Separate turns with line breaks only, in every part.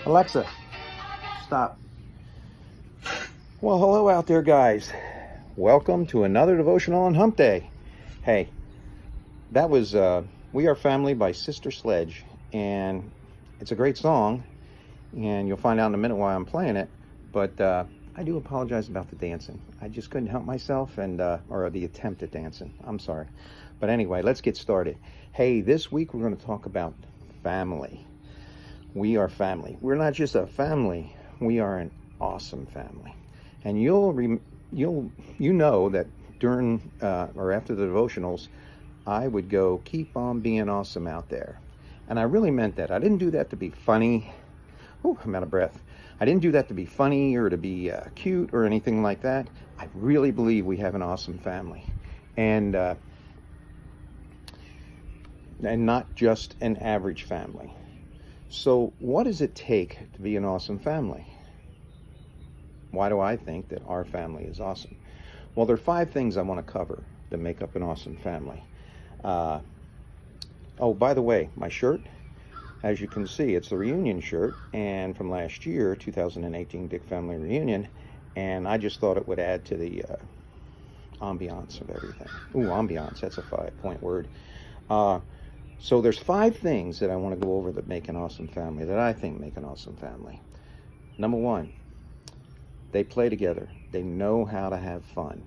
Alexa, stop. Well, hello out there, guys. Welcome to another devotional on Hump Day. Hey, that was We Are Family by Sister Sledge, and it's a great song, and you'll find out in a minute why I'm playing it, but I do apologize about the dancing. I just couldn't help myself, or the attempt at dancing. I'm sorry. But anyway, let's get started. Hey, this week we're going to talk about family. We are family. We're not just a family. We are an awesome family. And you know that during or after the devotionals, I would go, keep on being awesome out there. And I really meant that. I didn't do that to be funny. Ooh, I'm out of breath. I didn't do that to be funny or to be cute or anything like that. I really believe we have an awesome family. And not just an average family. So what does it take to be an awesome family? Why do I think that our family is awesome? Well, there are 5 things I want to cover that make up an awesome family. Oh, by the way, my shirt, as you can see, it's the reunion shirt, and from last year, 2018 Dick Family Reunion, and I just thought it would add to the ambiance of everything. Ooh, ambiance, that's a 5-point word. So there's 5 things that I want to go over that make an awesome family, that I think make an awesome family. Number 1, they play together. They know how to have fun.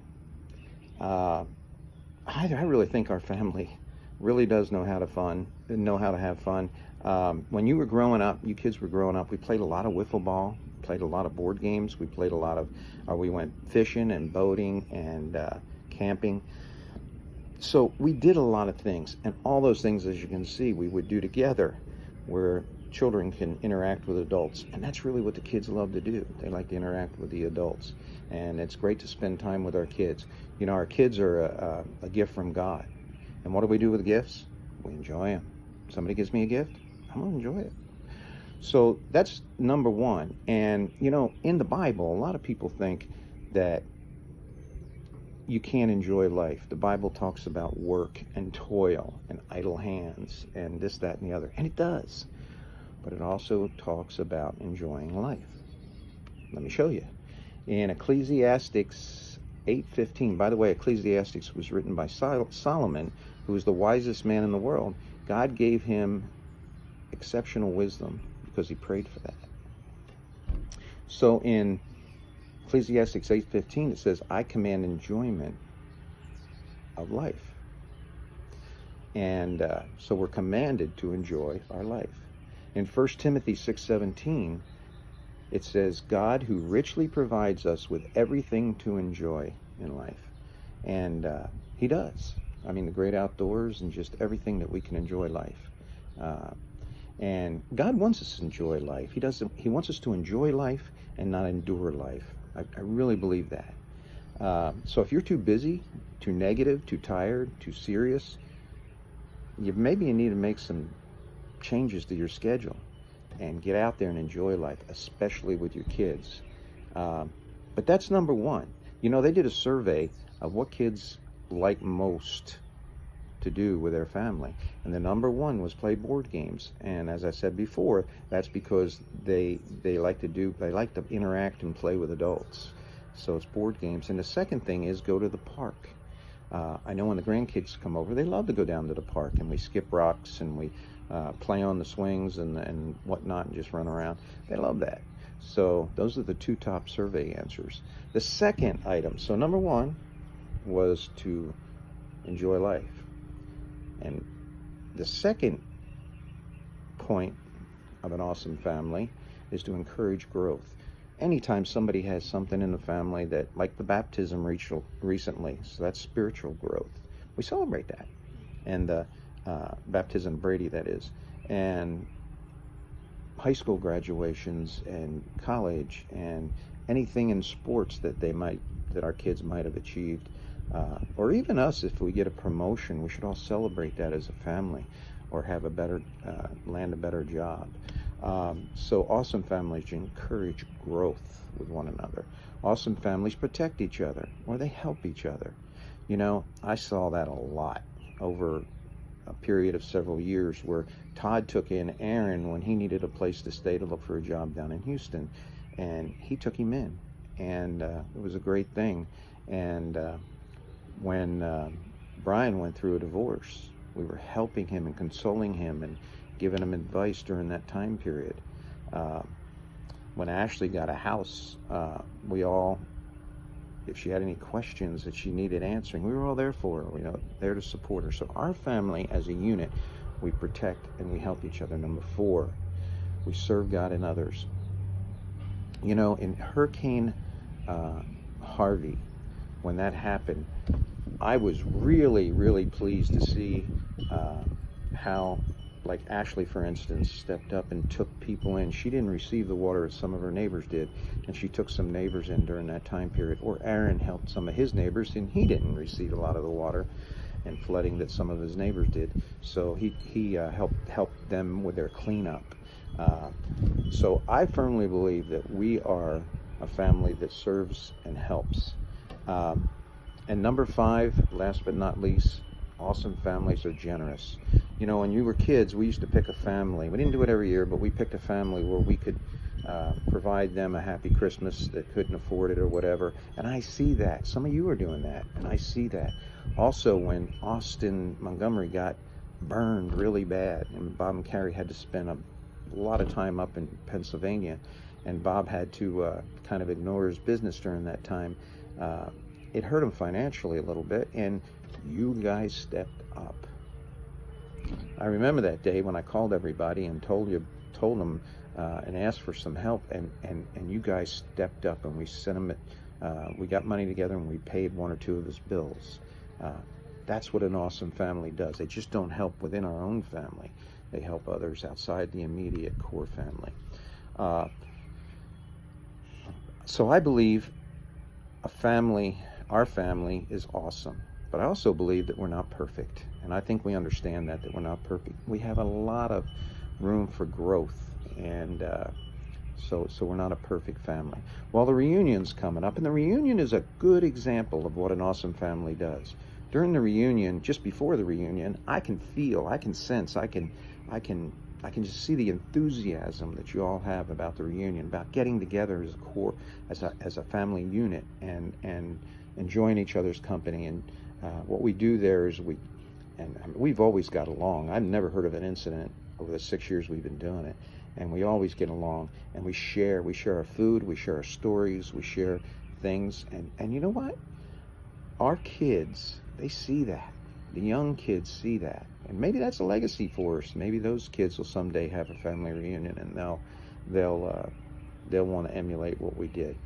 I really think our family really does know how to have fun. When you were growing up, you kids were growing up, we played a lot of wiffle ball, played a lot of board games, we played a lot of, we went fishing and boating and camping. So we did a lot of things, and all those things, as you can see, we would do together, where children can interact with adults, and that's really what the kids love to do. They like to interact with the adults, and it's great to spend time with our kids. You know, our kids are a gift from God, and what do we do with gifts? We enjoy them. Somebody gives me a gift, I'm going to enjoy it. So that's number 1. And, you know, in the Bible, a lot of people think that you can't enjoy life. The Bible talks about work and toil and idle hands and this, that, and the other. And it does. But it also talks about enjoying life. Let me show you. In Ecclesiastes 8:15, by the way, Ecclesiastes was written by Solomon, who was the wisest man in the world. God gave him exceptional wisdom because he prayed for that. So in Ecclesiastes 8:15, it says, I command enjoyment of life. And so we're commanded to enjoy our life. In 1 Timothy 6:17, it says, God who richly provides us with everything to enjoy in life. And he does. I mean, the great outdoors and just everything that we can enjoy life. And God wants us to enjoy life. He wants us to enjoy life and not endure life. I really believe that. So if you're too busy, too negative, too tired, too serious, maybe you need to make some changes to your schedule and get out there and enjoy life, especially with your kids. But that's number 1. You know, they did a survey of what kids like most to do with their family, and the number 1 was play board games. And as I said before, that's because they like to interact and play with adults. So it's board games. And the second thing is go to the park. I know when the grandkids come over, they love to go down to the park, and we skip rocks and we play on the swings and whatnot and just run around. They love that. So those are the 2 top survey answers. The second item, so number 1 was to enjoy life. And the second point of an awesome family is to encourage growth. Anytime somebody has something in the family that, like the baptism recently, so that's spiritual growth, we celebrate that. And the baptism of Brady, that is. And high school graduations and college and anything in sports that our kids might have achieved. Or even us, if we get a promotion, we should all celebrate that as a family, or have land a better job. So awesome families encourage growth with one another. Awesome families protect each other, or they help each other. You know, I saw that a lot over a period of several years where Todd took in Aaron when he needed a place to stay to look for a job down in Houston, and he took him in, and it was a great thing. And when Brian went through a divorce, we were helping him and consoling him and giving him advice during that time period. When Ashley got a house, we all, if she had any questions that she needed answering, we were all there for her, there to support her. So our family as a unit, we protect and we help each other. Number 4, we serve God and others. In Hurricane Harvey, when that happened, I was really, really pleased to see how, like Ashley, for instance, stepped up and took people in. She didn't receive the water as some of her neighbors did, and she took some neighbors in during that time period. Or Aaron helped some of his neighbors, and he didn't receive a lot of the water and flooding that some of his neighbors did. So he helped them with their cleanup. So I firmly believe that we are a family that serves and helps. And number 5, last but not least, awesome families are generous. When you were kids, we used to pick a family. We didn't do it every year, but we picked a family where we could provide them a happy Christmas that couldn't afford it or whatever. And I see that. Some of you are doing that, and I see that. Also, when Austin, Montgomery got burned really bad, and Bob and Carrie had to spend a lot of time up in Pennsylvania, and Bob had to kind of ignore his business during that time, it hurt him financially a little bit, and you guys stepped up. I remember that day when I called everybody and told them and asked for some help, and you guys stepped up, and we sent him we got money together and we paid 1 or 2 of his bills. That's what an awesome family does. They just don't help within our own family. They help others outside the immediate core family. So I believe our family is awesome. But I also believe that we're not perfect. And I think we understand that we're not perfect. We have a lot of room for growth. And so we're not a perfect family. Well, the reunion's coming up. And the reunion is a good example of what an awesome family does. During the reunion, just before the reunion, I can feel, I can sense, I can just see the enthusiasm that you all have about the reunion, about getting together as a core, as a family unit, and enjoying each other's company. And what we do there is we've always got along. I've never heard of an incident over the 6 years we've been doing it, and we always get along, and we share our food, we share our stories, we share things, and you know what? Our kids, they see that. The young kids see that, and maybe that's a legacy for us. Maybe those kids will someday have a family reunion, and they'll want to emulate what we did.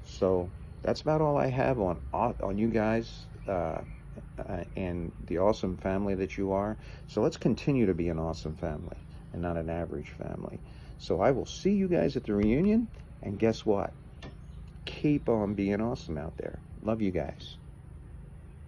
So that's about all I have on you guys and the awesome family that you are. So let's continue to be an awesome family and not an average family. So I will see you guys at the reunion, and guess what? Keep on being awesome out there. Love you guys.